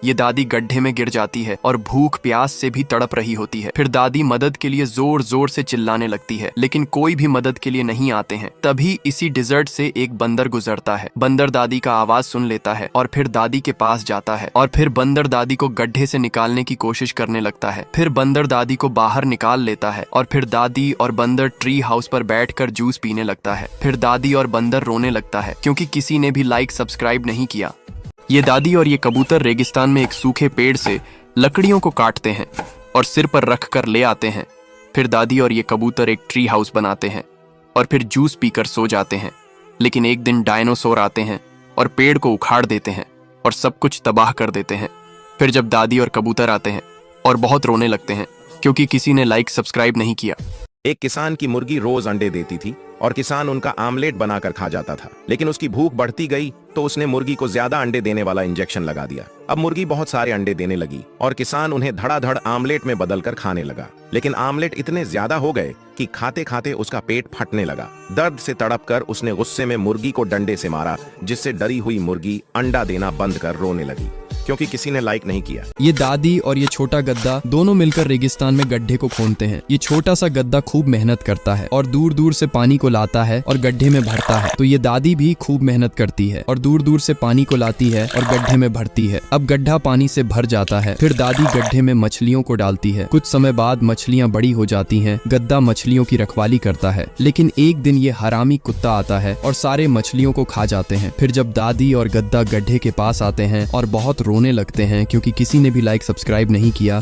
ये दादी गड्ढे में गिर जाती है और भूख प्यास से भी तड़प रही होती है। फिर दादी मदद के लिए जोर जोर से चिल्लाने लगती है, लेकिन कोई भी मदद के लिए नहीं आते हैं। तभी इसी डिजर्ट से एक बंदर गुजरता है। बंदर दादी का आवाज सुन लेता है और फिर दादी के पास जाता है और फिर बंदर दादी को गड्ढे से निकालने की कोशिश करने लगता है। फिर बंदर दादी को बाहर निकाल लेता है और फिर दादी और बंदर ट्री हाउस पर बैठकर जूस पीने लगता है। फिर दादी और बंदर रोने लगता है क्योंकि किसी ने भी लाइक सब्सक्राइब नहीं किया। ये दादी और ये कबूतर रेगिस्तान में एक सूखे पेड़ से लकड़ियों को काटते हैं और सिर पर रख कर ले आते हैं। फिर दादी और ये कबूतर एक ट्री हाउस बनाते हैं और फिर जूस पीकर सो जाते हैं। लेकिन एक दिन डायनासोर आते हैं और पेड़ को उखाड़ देते हैं और सब कुछ तबाह कर देते हैं। फिर जब दादी और कबूतर आते हैं और बहुत रोने लगते हैं क्योंकि किसी ने लाइक सब्सक्राइब नहीं किया। एक किसान की मुर्गी रोज अंडे देती थी और किसान उनका आमलेट बनाकर खा जाता था। लेकिन उसकी भूख बढ़ती गई तो उसने मुर्गी को ज्यादा अंडे देने वाला इंजेक्शन लगा दिया। अब मुर्गी बहुत सारे अंडे देने लगी और किसान उन्हें धड़ाधड़ आमलेट में बदलकर खाने लगा। लेकिन आमलेट इतने ज्यादा हो गए कि खाते खाते उसका पेट फटने लगा। दर्द से तड़पकर उसने गुस्से में मुर्गी को डंडे से मारा, जिससे डरी हुई मुर्गी अंडा देना बंद कर रोने लगी क्योंकि किसी ने लाइक नहीं किया। ये दादी और ये छोटा गद्दा दोनों मिलकर रेगिस्तान में गड्ढे को खोदते हैं। ये छोटा सा गद्दा खूब मेहनत करता है और दूर दूर से पानी को लाता है और गड्ढे में भरता है। तो ये दादी भी खूब मेहनत करती है और दूर दूर से पानी को लाती है और गड्ढे में भरती है। अब गड्ढा पानी से भर जाता है। फिर दादी गड्ढे में मछलियों को डालती है। कुछ समय बाद मछलियां बड़ी हो जाती हैं। गद्दा मछलियों की रखवाली करता है। लेकिन एक दिन ये हरामी कुत्ता आता है और सारे मछलियों को खा जाते हैं। फिर जब दादी और गद्दा गड्ढे के पास आते हैं और बहुत रोने लगते हैं क्योंकि किसी ने भी लाइक सब्सक्राइब नहीं किया,